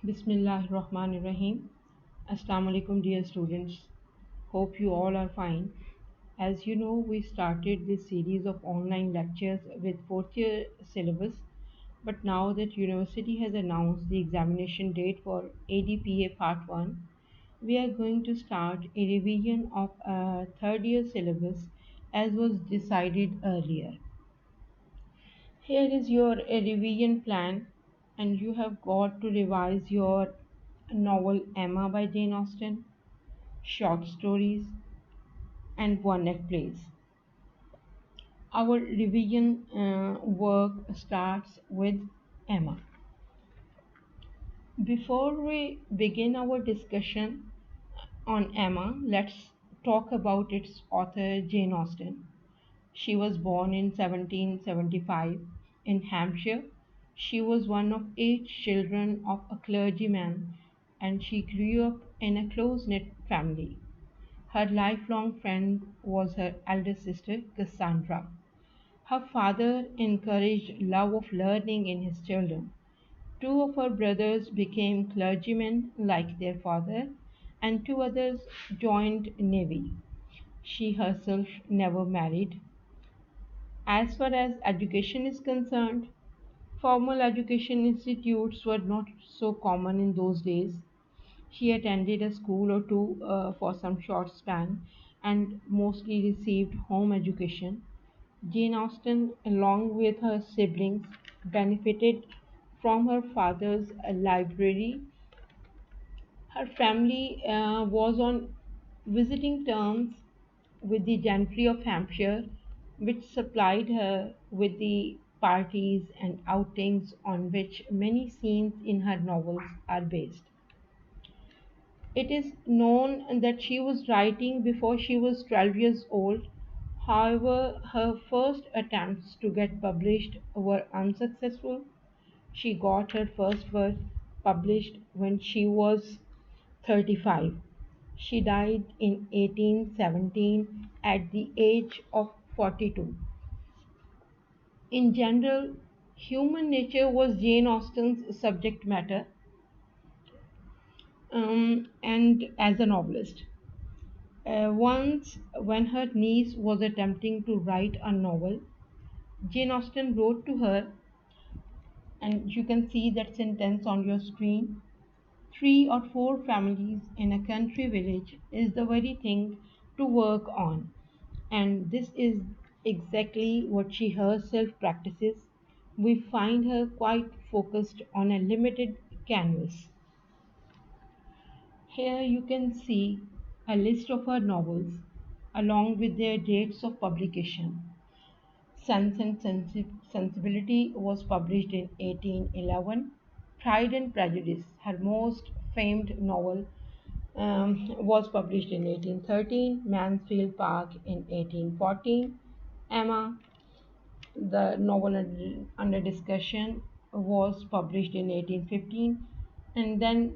Bismillahirrahmanirrahim. Assalamu alaikum, dear students. Hope you all are fine. As you know, we started this series of online lectures with fourth year syllabus, but now that university has announced the examination date for ADPA Part 1, we are going to start a revision of third year syllabus as was decided earlier. Here is your revision plan, and you have got to revise your novel Emma by Jane Austen, short stories, and one act plays. Our revision work starts with Emma. Before we begin our discussion on Emma, let's talk about its author Jane Austen. She was born in 1775 in Hampshire. She was one of eight children of a clergyman, and she grew up in a close knit family. Her lifelong friend was her elder sister, Cassandra. Her father encouraged love of learning in his children. Two of her brothers became clergymen like their father, and two others joined navy. She herself never married. As far as education is concerned, formal education institutes were not so common in those days. She attended a school or two for some short span and mostly received home education. Jane Austen, along with her siblings, benefited from her father's library. Her family was on visiting terms with the gentry of Hampshire, which supplied her with the parties and outings on which many scenes in her novels are based. It is known that she was writing before she was 12 years old. However, her first attempts to get published were unsuccessful. She got her first work published when she was 35. She died in 1817 at the age of 42. In general, human nature was Jane Austen's subject matter, and as a novelist. Once, when her niece was attempting to write a novel, Jane Austen wrote to her, and you can see that sentence on your screen. Three or four families in a country village is the very thing to work on, and this is exactly what she herself practices. We find her quite focused on a limited canvas. Here you can see a list of her novels along with their dates of publication. Sense and Sensibility was published in 1811. Pride and Prejudice, her most famed novel, was published in 1813. Mansfield Park in 1814. Emma, the novel under discussion, was published in 1815, and then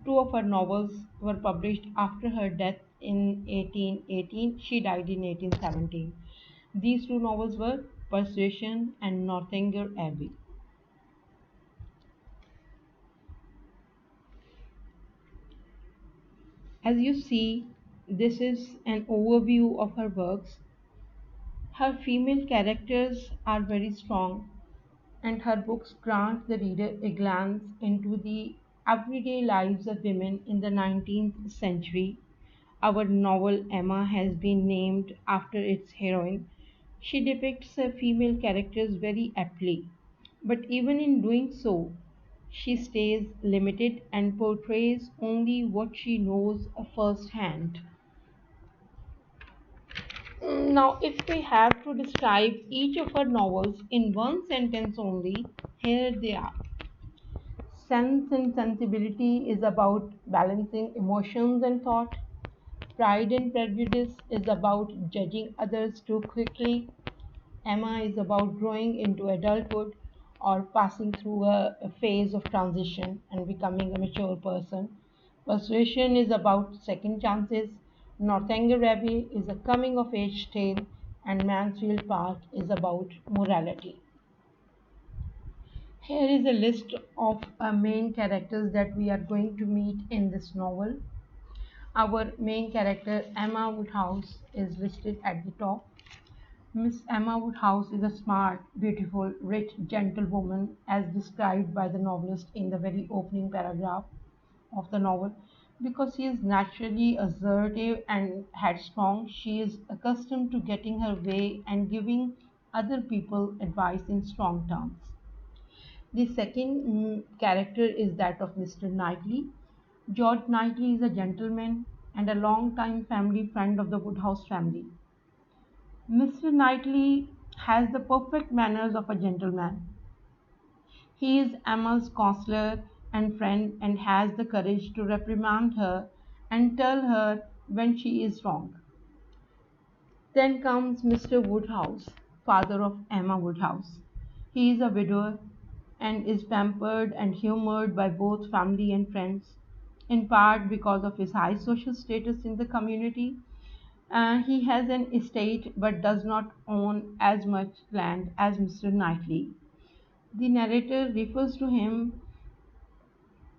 two of her novels were published after her death in 1818. She died in 1817. These two novels were Persuasion and Northanger Abbey. As you see, this is an overview of her works. Her female characters are very strong, and her books grant the reader a glance into the everyday lives of women in the 19th century. Our novel Emma has been named after its heroine. She depicts her female characters very aptly, but even in doing so, she stays limited and portrays only what she knows firsthand. Now, if we have to describe each of her novels in one sentence only, here they are. Sense and Sensibility is about balancing emotions and thought. Pride and Prejudice is about judging others too quickly. Emma is about growing into adulthood or passing through a phase of transition and becoming a mature person. Persuasion is about second chances. Northanger Abbey is a coming of age tale, and Mansfield Park is about morality. Here is a list of main characters that we are going to meet in this novel. Our main character, Emma Woodhouse, is listed at the top. Miss Emma Woodhouse is a smart, beautiful, rich gentlewoman as described by the novelist in the very opening paragraph of the novel. Because she is naturally assertive and headstrong, she is accustomed to getting her way and giving other people advice in strong terms. The second character is that of Mr. Knightley. George Knightley is a gentleman and a long-time family friend of the Woodhouse family. Mr. Knightley has the perfect manners of a gentleman. He is Emma's counselor and friend and has the courage to reprimand her and tell her when she is wrong. Then comes Mr. Woodhouse, father of Emma Woodhouse. He is a widower and is pampered and humored by both family and friends, in part because of his high social status in the community. He has an estate but does not own as much land as Mr. Knightley. The narrator refers to him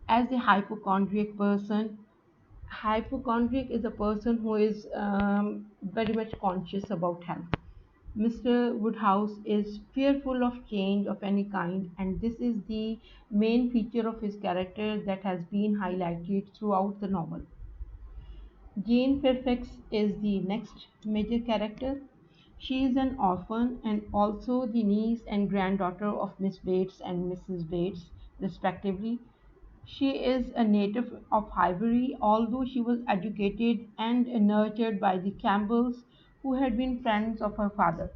as a hypochondriac person. Hypochondriac is a person who is very much conscious about health. Mr. Woodhouse is fearful of change of any kind, and this is the main feature of his character that has been highlighted throughout the novel. Jane Fairfax is the next major character. She is an orphan and also the niece and granddaughter of Miss Bates and Mrs. Bates, respectively. She is a native of Highbury, although she was educated and nurtured by the Campbells, who had been friends of her father.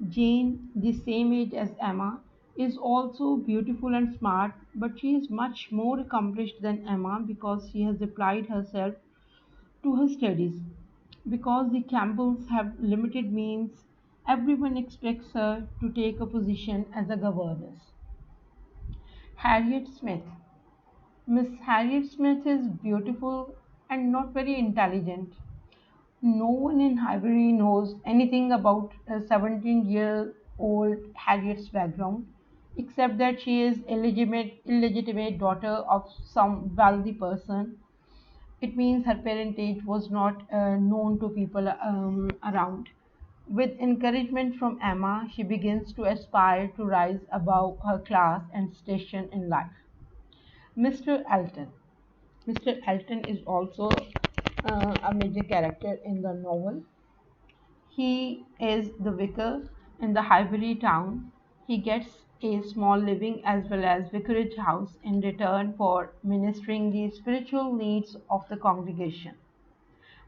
Jane, the same age as Emma, is also beautiful and smart, but she is much more accomplished than Emma because she has applied herself to her studies. Because the Campbells have limited means, everyone expects her to take a position as a governess. Harriet Smith. Miss Harriet Smith is beautiful and not very intelligent. No one in Highbury knows anything about a 17-year-old Harriet's background, except that she is illegitimate daughter of some wealthy person. It means her parentage was not known to people around. With encouragement from Emma, she begins to aspire to rise above her class and station in life. Mr. Elton. Mr. Elton is also a major character in the novel. He is the vicar in the Highbury town. He gets a small living as well as vicarage house in return for ministering the spiritual needs of the congregation.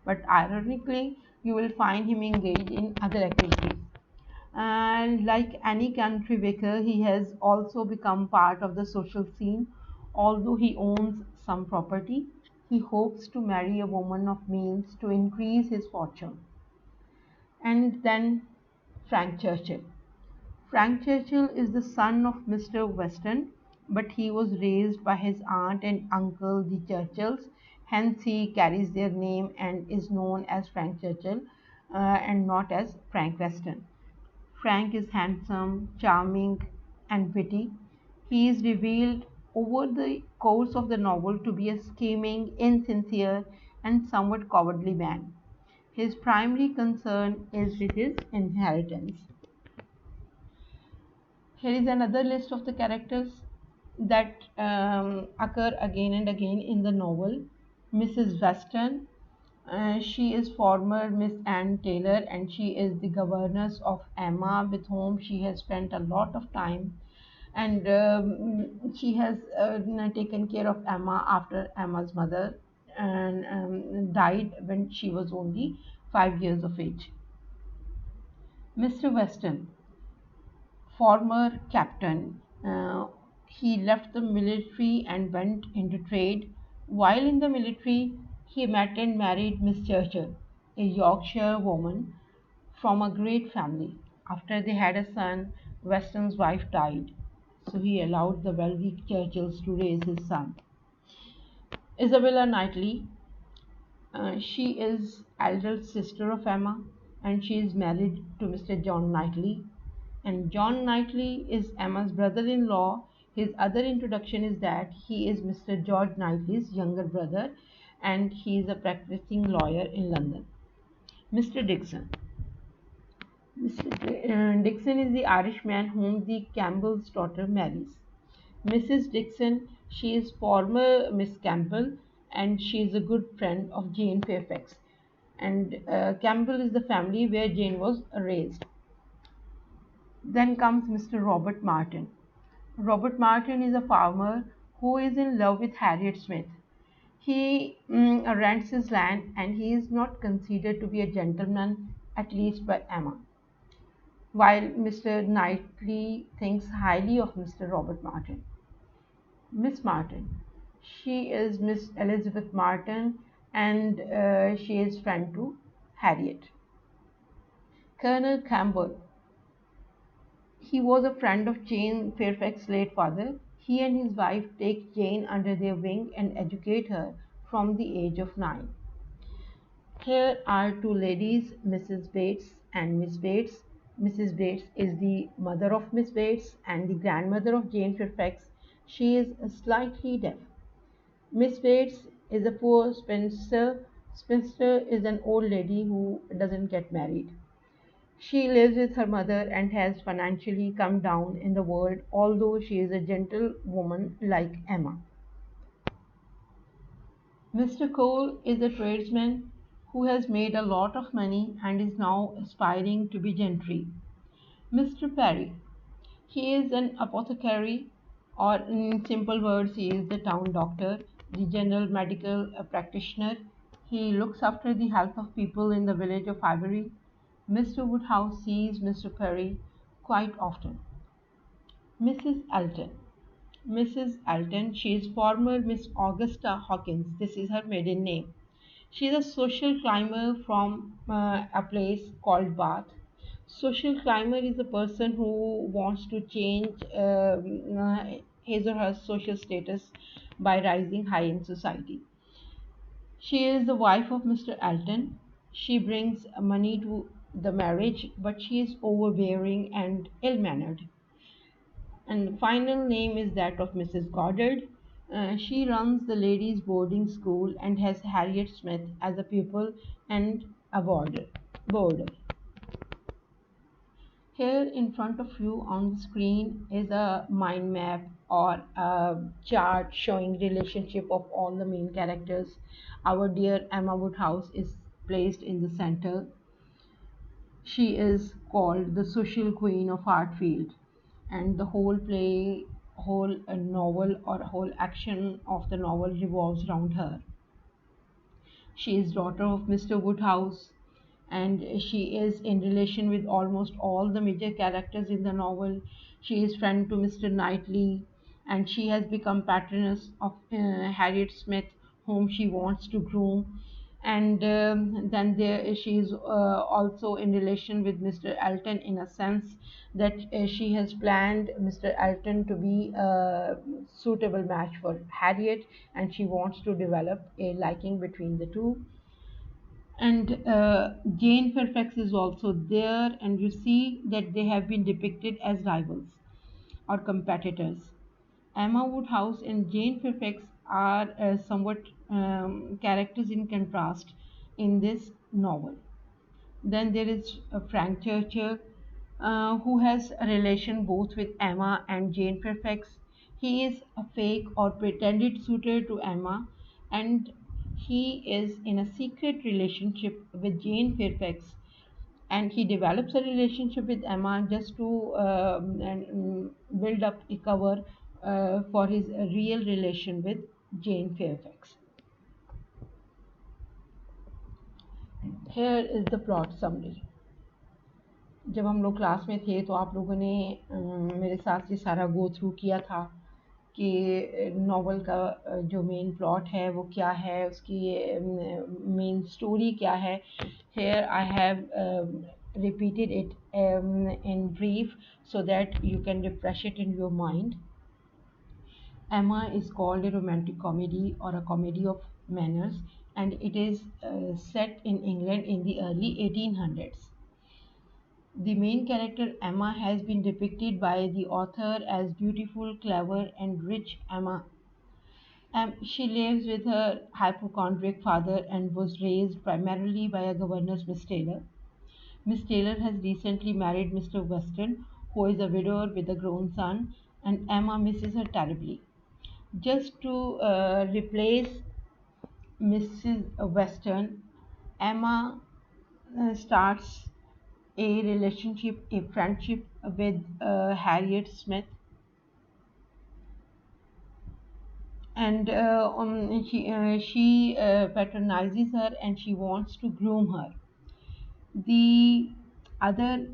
But ironically, you will find him engaged in other activities. And like any country vicar, he has also become part of the social scene. Although he owns some property, he hopes to marry a woman of means to increase his fortune. And then Frank Churchill. Frank Churchill is the son of Mr. Weston, but he was raised by his aunt and uncle, the Churchills. Hence, he carries their name and is known as Frank Churchill and not as Frank Weston. Frank is handsome, charming, and witty. He is revealed over the course of the novel to be a scheming, insincere, and somewhat cowardly man. His primary concern is with his inheritance. Here is another list of the characters that occur again and again in the novel. Mrs. Weston, she is former Miss Anne Taylor and she is the governess of Emma, with whom she has spent a lot of time. And she has taken care of Emma after Emma's mother and died when she was only 5 years of age. Mr. Weston, former captain. He left the military and went into trade. While in the military, he met and married Miss Churchill, a Yorkshire woman from a great family. After they had a son, Weston's wife died, so he allowed the wealthy Churchills to raise his son. Isabella Knightley, she is elder sister of Emma, and she is married to Mr. John Knightley. And John Knightley is Emma's brother-in-law, His other introduction is that he is Mr. George Knightley's younger brother and he is a practicing lawyer in London. Mr. Dixon. Dixon is the Irishman whom the Campbell's daughter marries. Mrs. Dixon, she is former Miss Campbell and she is a good friend of Jane Fairfax. And Campbell is the family where Jane was raised. Then comes Mr. Robert Martin. Robert Martin is a farmer who is in love with Harriet Smith. He rents his land and he is not considered to be a gentleman, at least by Emma, while Mr. Knightley thinks highly of Mr. Robert Martin. Miss Martin. She is Miss Elizabeth Martin and she is friend to Harriet. Colonel Campbell. He was a friend of Jane Fairfax's late father. He and his wife take Jane under their wing and educate her from the age of 9. Here are two ladies, Mrs. Bates and Miss Bates. Mrs. Bates is the mother of Miss Bates and the grandmother of Jane Fairfax. She is slightly deaf. Miss Bates is a poor spinster. Spinster is an old lady who doesn't get married. She lives with her mother and has financially come down in the world, although she is a gentle woman like Emma. Mr. Cole is a tradesman who has made a lot of money and is now aspiring to be gentry. Mr. Perry. He is an apothecary, or in simple words, he is the town doctor, the general medical practitioner. He looks after the health of people in the village of Ivory. Mr. Woodhouse sees Mr. Perry quite often. Mrs. Alton. Mrs. Alton, she is former Miss Augusta Hawkins. This is her maiden name. She is a social climber from a place called Bath. Social climber is a person who wants to change his or her social status by rising high in society. She is the wife of Mr. Alton. She brings money to the marriage, but she is overbearing and ill mannered. And the final name is that of Mrs. Goddard. She runs the ladies' boarding school and has Harriet Smith as a pupil and a boarder. Here in front of you on the screen is a mind map or a chart showing relationship of all the main characters. Our dear Emma Woodhouse is placed in the center. She is called the social queen of Hartfield, and the whole play, whole novel or whole action of the novel revolves around her. She is daughter of Mr. Woodhouse, and she is in relation with almost all the major characters in the novel. She is friend to Mr. Knightley, and she has become patroness of Harriet Smith, whom she wants to groom. And then there she is also in relation with Mr. Elton in a sense that she has planned Mr. Elton to be a suitable match for Harriet, and she wants to develop a liking between the two. And Jane Fairfax is also there, and you see that they have been depicted as rivals or competitors. Emma Woodhouse and Jane Fairfax are somewhat characters in contrast in this novel. Then there is Frank Churchill, who has a relation both with Emma and Jane Fairfax. He is a fake or pretended suitor to Emma, and he is in a secret relationship with Jane Fairfax. And he develops a relationship with Emma just to build up a cover for his real relation with Jane Fairfax. Here is the plot summary. जब हम लोग class में थे तो आप लोगों ने मेरे साथ ये सारा गो थ्रू किया था कि नॉवल का जो मेन प्लॉट है वो क्या है, उसकी मेन स्टोरी क्या है. Here I have repeated it in brief so that you can refresh it in your mind. Emma is called a romantic comedy or a comedy of manners, and it is set in England in the early 1800s. The main character Emma has been depicted by the author as beautiful, clever, and rich Emma. She lives with her hypochondriac father and was raised primarily by a governess, Miss Taylor. Miss Taylor has recently married Mr. Weston, who is a widower with a grown son, and Emma misses her terribly. Just to replace Mrs. Weston, Emma starts a relationship, a friendship with Harriet Smith, and she patronizes her and she wants to groom her. The other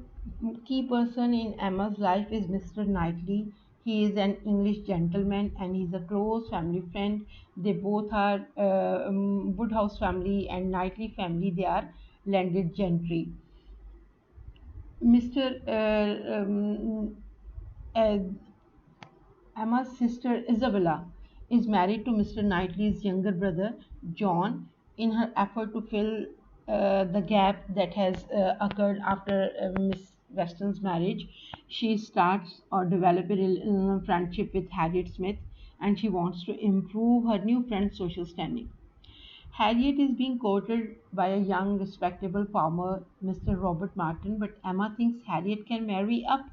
key person in Emma's life is Mr. Knightley. He is an English gentleman and he's a close family friend. They both are Woodhouse family and Knightley family. They are landed gentry. Mr. Uh, Emma's sister Isabella is married to Mr. Knightley's younger brother John in her effort to fill the gap that has occurred after Miss Weston's marriage. She starts or develop a friendship with Harriet Smith and she wants to improve her new friend's social standing. Harriet is being courted by a young, respectable farmer, Mr. Robert Martin, but Emma thinks Harriet can marry up.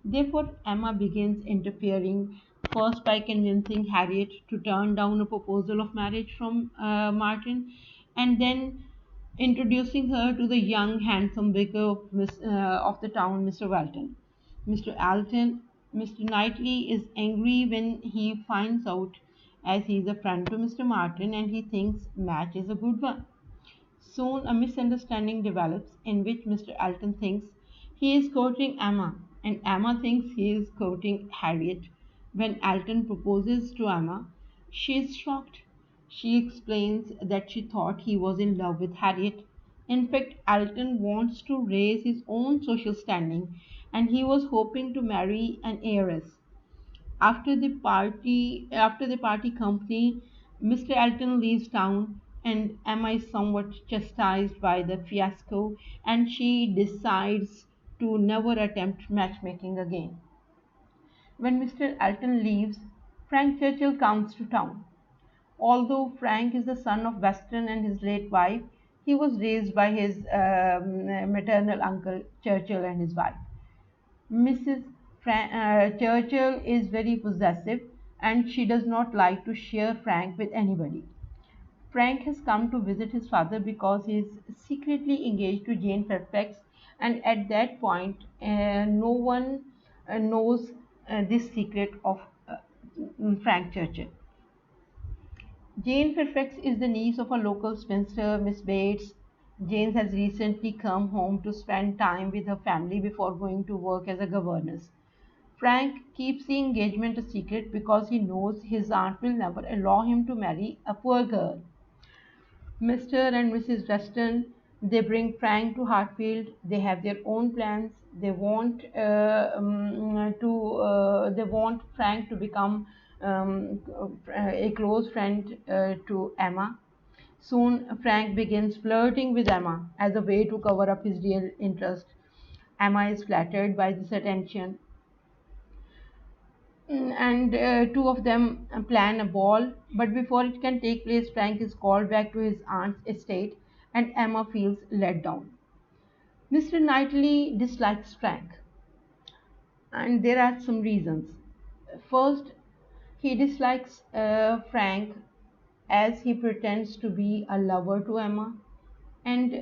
Therefore, Emma begins interfering, first by convincing Harriet to turn down a proposal of marriage from Martin, and then introducing her to the young, handsome vicar of the town, Mr. Walton. Mr. Alton, Mr. Knightley is angry when he finds out, as he is a friend to Mr. Martin and he thinks match is a good one. Soon a misunderstanding develops in which Mr. Alton thinks he is courting Emma and Emma thinks he is courting Harriet. When Alton proposes to Emma, she is shocked. She explains that she thought he was in love with Harriet. In fact, Alton wants to raise his own social standing and he was hoping to marry an heiress. After the party company, Mr. Elton leaves town and Emma is somewhat chastised by the fiasco and she decides to never attempt matchmaking again. When Mr. Elton leaves, Frank Churchill comes to town. Although Frank is the son of Weston and his late wife, he was raised by his maternal uncle Churchill and his wife. Mrs. Churchill is very possessive and she does not like to share Frank with anybody. Frank has come to visit his father because he is secretly engaged to Jane Fairfax, and at that point, no one knows this secret of Frank Churchill. Jane Fairfax is the niece of a local spinster, Miss Bates. Jane has recently come home to spend time with her family before going to work as a governess. Frank keeps the engagement a secret because he knows his aunt will never allow him to marry a poor girl. Mr. and Mrs. Weston, they bring Frank to Hartfield. They have their own plans. They want Frank to become a close friend to Emma. Soon, Frank begins flirting with Emma as a way to cover up his real interest. Emma is flattered by this attention and two of them plan a ball, but before it can take place, Frank is called back to his aunt's estate and Emma feels let down. Mr. Knightley dislikes Frank, and there are some reasons. First, he dislikes Frank as he pretends to be a lover to Emma, and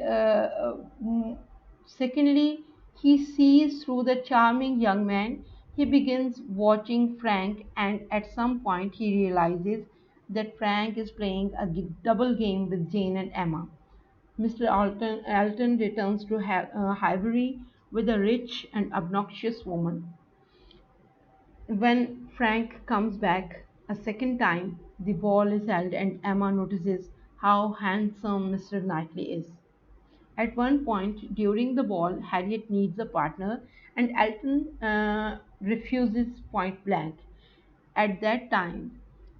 secondly, he sees through the charming young man. He begins watching Frank, and at some point, he realizes that Frank is playing a double game with Jane and Emma. Mr. Alton returns to Highbury with a rich and obnoxious woman. When Frank comes back a second time, the ball is held, and Emma notices how handsome Mr. Knightley is. At one point during the ball, Harriet needs a partner, and Elton refuses point blank. At that time,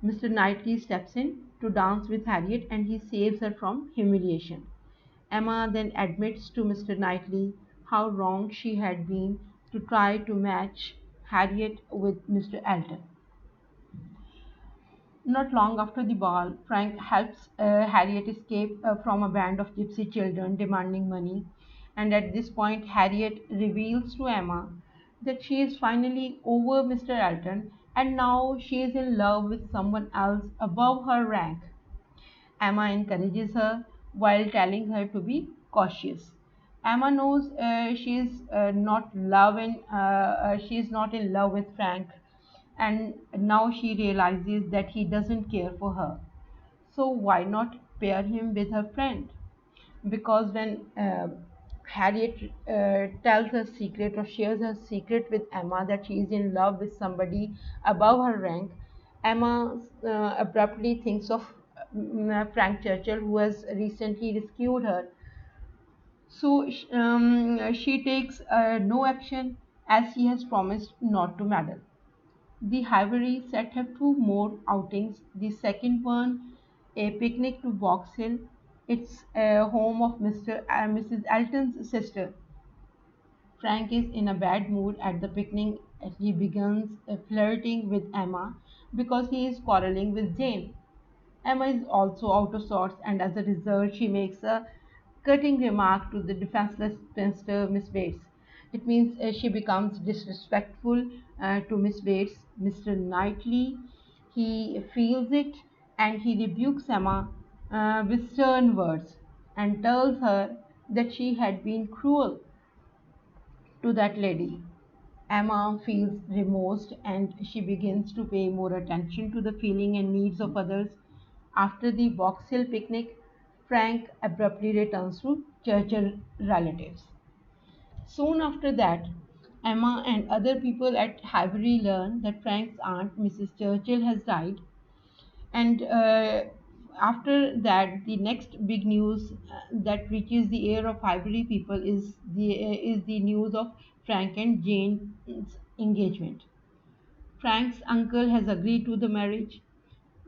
Mr. Knightley steps in to dance with Harriet and he saves her from humiliation. Emma then admits to Mr. Knightley how wrong she had been to try to match Harriet with Mr. Elton. Not long after the ball, Frank helps Harriet escape from a band of gypsy children demanding money. And at this point, Harriet reveals to Emma that she is finally over Mr. Elton and now she is in love with someone else above her rank. Emma encourages her while telling her to be cautious. Emma knows she is not in love with Frank, and now she realizes that he doesn't care for her. So why not pair him with her friend? Because when Harriet tells her secret or shares her secret with Emma that she is in love with somebody above her rank, Emma abruptly thinks of Frank Churchill, who has recently rescued her. So she takes no action as he has promised not to meddle. The Highbury set have two more outings. The second one, a picnic to Box Hill. It's a home of Mr. and Mrs. Elton's sister. Frank is in a bad mood at the picnic and he begins flirting with Emma because he is quarreling with Jane. Emma is also out of sorts, and as a result, she makes a cutting remark to the defenseless spinster Miss Bates. It means she becomes disrespectful to Miss Bates. Mr. Knightley, he feels it and he rebukes Emma with stern words and tells her that she had been cruel to that lady. Emma feels remorse and she begins to pay more attention to the feeling and needs of others. After the Box Hill picnic, Frank abruptly returns to Churchill relatives. Soon after that, Emma and other people at Highbury learn that Frank's aunt, Mrs. Churchill, has died, and after that, the next big news that reaches the ear of Highbury people is the news of Frank and Jane's engagement. Frank's uncle has agreed to the marriage.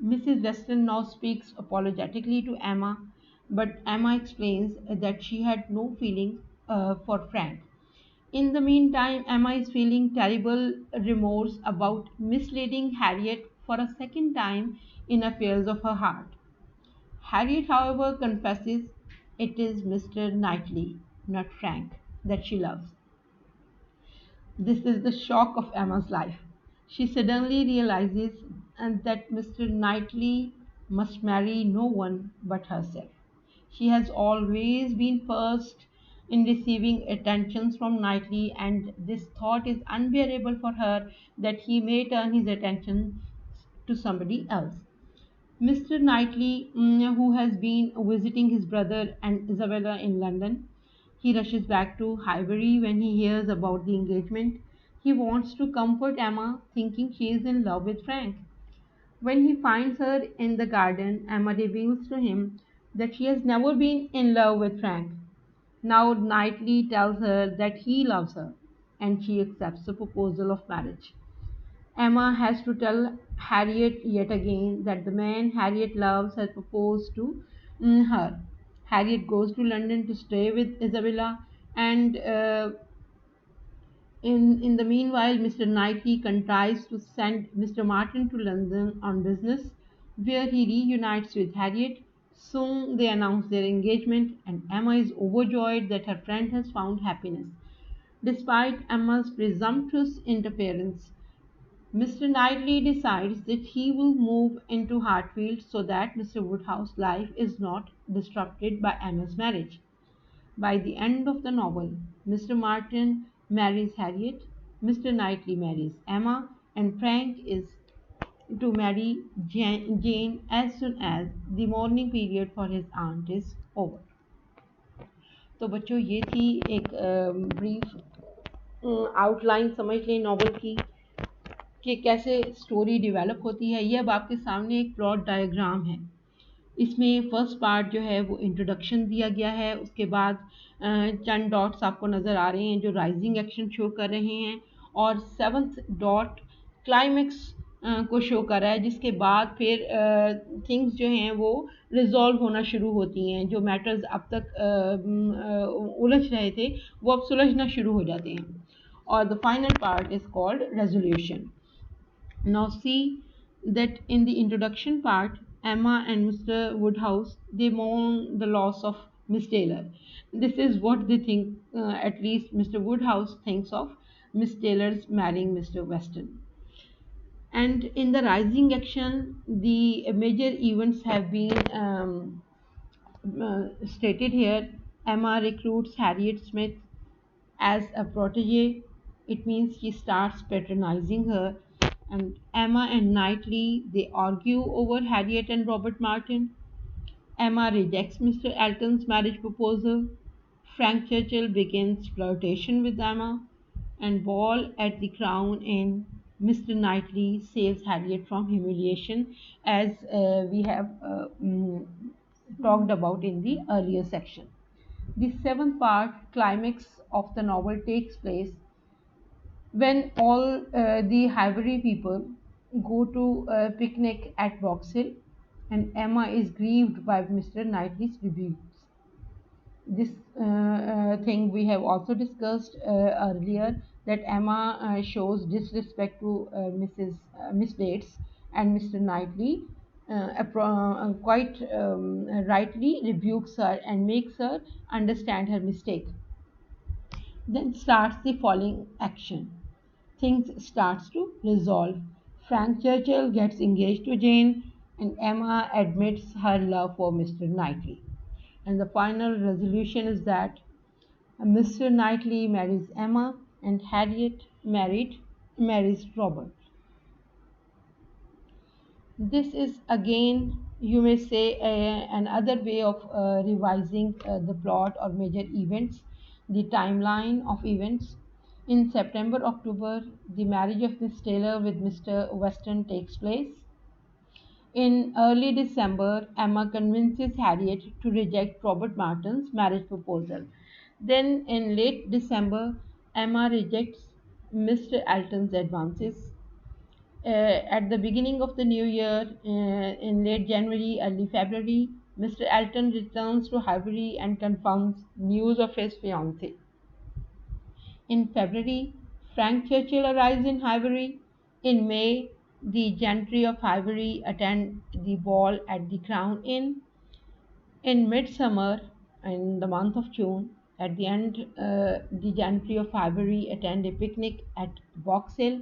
Mrs. Weston now speaks apologetically to Emma, but Emma explains that she had no feeling for Frank. In the meantime, Emma is feeling terrible remorse about misleading Harriet for a second time in affairs of her heart. Harriet, however, confesses it is Mr. Knightley, not Frank, that she loves. This is the shock of Emma's life. She suddenly realizes that Mr. Knightley must marry no one but herself. She has always been first in receiving attentions from Knightley, and this thought is unbearable for her that he may turn his attention to somebody else. Mr. Knightley, who has been visiting his brother and Isabella in London, he rushes back to Highbury when he hears about the engagement. He wants to comfort Emma, thinking she is in love with Frank. When he finds her in the garden, Emma reveals to him that she has never been in love with Frank. Now Knightley tells her that he loves her, and she accepts the proposal of marriage. Emma has to tell Harriet yet again that the man Harriet loves has proposed to her. Harriet goes to London to stay with Isabella, and in the meanwhile, Mr. Knightley contrives to send Mr. Martin to London on business, where he reunites with Harriet. Soon they announce their engagement, and Emma is overjoyed that her friend has found happiness. Despite Emma's presumptuous interference, Mr. Knightley decides that he will move into Hartfield so that Mr. Woodhouse's life is not disrupted by Emma's marriage. By the end of the novel, Mr. Martin marries Harriet, Mr. Knightley marries Emma, and Frank is to marry Jane as soon as the mourning period for his aunt is over. तो बच्चों ये थी एक brief outline समझ लें novel की कि कैसे स्टोरी डेवलप होती है। ये अब आपके सामने एक प्लॉट डायग्राम है। इसमें फर्स्ट पार्ट जो है वो इंट्रोडक्शन दिया गया है, उसके बाद चंद डॉट्स आपको नज़र आ रहे हैं जो राइजिंग एक्शन शो कर रहे हैं, और सेवंथ डॉट क्लाइमेक्स को शो कर रहा है, जिसके बाद फिर थिंग्स जो हैं वो रिजॉल्व होना शुरू होती हैं। जो मैटर्स अब तक उलझ रहे थे वो अब सुलझना शुरू हो जाते हैं। और the final part is called resolution. Now see that in the introduction part, Emma and Mr. Woodhouse, they mourn the loss of Miss Taylor. This is what they think, at least Mr. Woodhouse thinks of Miss Taylor's marrying Mr. Weston. And in the rising action, the major events have been stated here. Emma recruits Harriet Smith as a protege. It means she starts patronizing her. And Emma and Knightley, they argue over Harriet and Robert Martin. Emma rejects Mr. Elton's marriage proposal. Frank Churchill begins flirtation with Emma. And ball at the Crown Inn, Mr. Knightley saves Harriet from humiliation, as we have talked about in the earlier section. The seventh part, climax of the novel, takes place when all the Highbury people go to a picnic at Box Hill, and Emma is grieved by Mr. Knightley's rebukes. This thing we have also discussed earlier, that Emma shows disrespect to Miss Bates, and Mr. Knightley quite rightly rebukes her and makes her understand her mistake. Then starts the following action. Things starts to resolve. Frank Churchill gets engaged to Jane, and Emma admits her love for Mr. Knightley. And the final resolution is that Mr. Knightley marries Emma and Harriet marries Robert. This is again, you may say, another way of revising the plot or major events, the timeline of events. In September October, the marriage of Miss Taylor with Mr. Weston takes place. In early December, Emma convinces Harriet to reject Robert Martin's marriage proposal. Then, in late December, Emma rejects Mr. Elton's advances. At the beginning of the new year, in late January, early February, Mr. Elton returns to Highbury and confirms news of his fiancée. In February, Frank Churchill arrives in Highbury. In May, the gentry of Highbury attend the ball at the Crown Inn. In midsummer, in the month of June, at the end, the gentry of Highbury attend a picnic at Box Hill.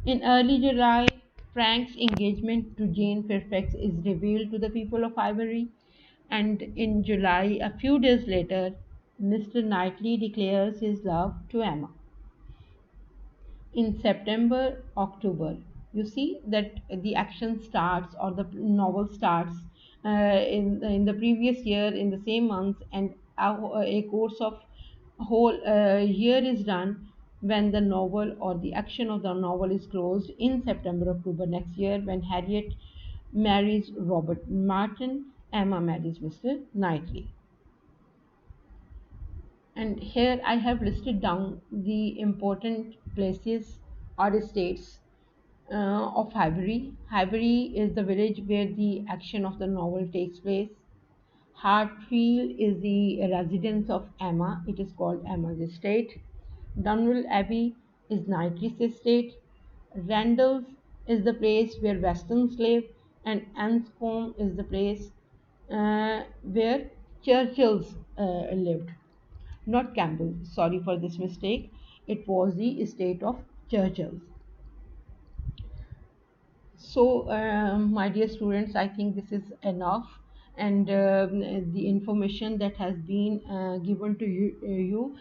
In early July, Frank's engagement to Jane Fairfax is revealed to the people of Highbury, and in July, a few days later, Mr. Knightley declares his love to Emma. In September, October, you see that the action starts or the novel starts in the previous year in the same month, and a course of whole year is done when the novel or the action of the novel is closed in September, October next year, when Harriet marries Robert Martin, Emma marries Mr. Knightley. And here I have listed down the important places or estates of Highbury. Highbury is the village where the action of the novel takes place. Hartfield is the residence of Emma. It is called Emma's estate. Dunwell Abbey is Knightley's estate. Randalls is the place where Westons live, and Anscombe is the place where Churchills lived. Not Campbell. Sorry for this mistake. It was the estate of Churchills. So, my dear students, I think this is enough, and the information that has been given to you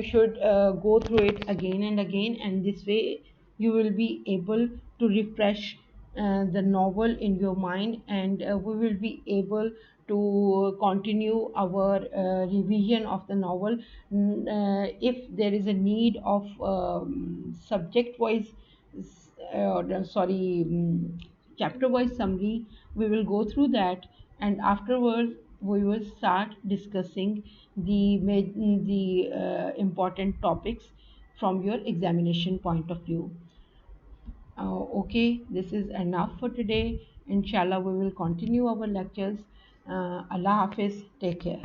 should go through it again and again, and this way you will be able to refresh the novel in your mind, and we will be able to continue our revision of the novel. If there is a need of subject wise sorry, chapter wise summary, we will go through that, and afterwards we will start discussing the important topics from your examination point of view. Okay, this is enough for today. Inshallah, we will continue our lectures. Allah Hafiz. Take care.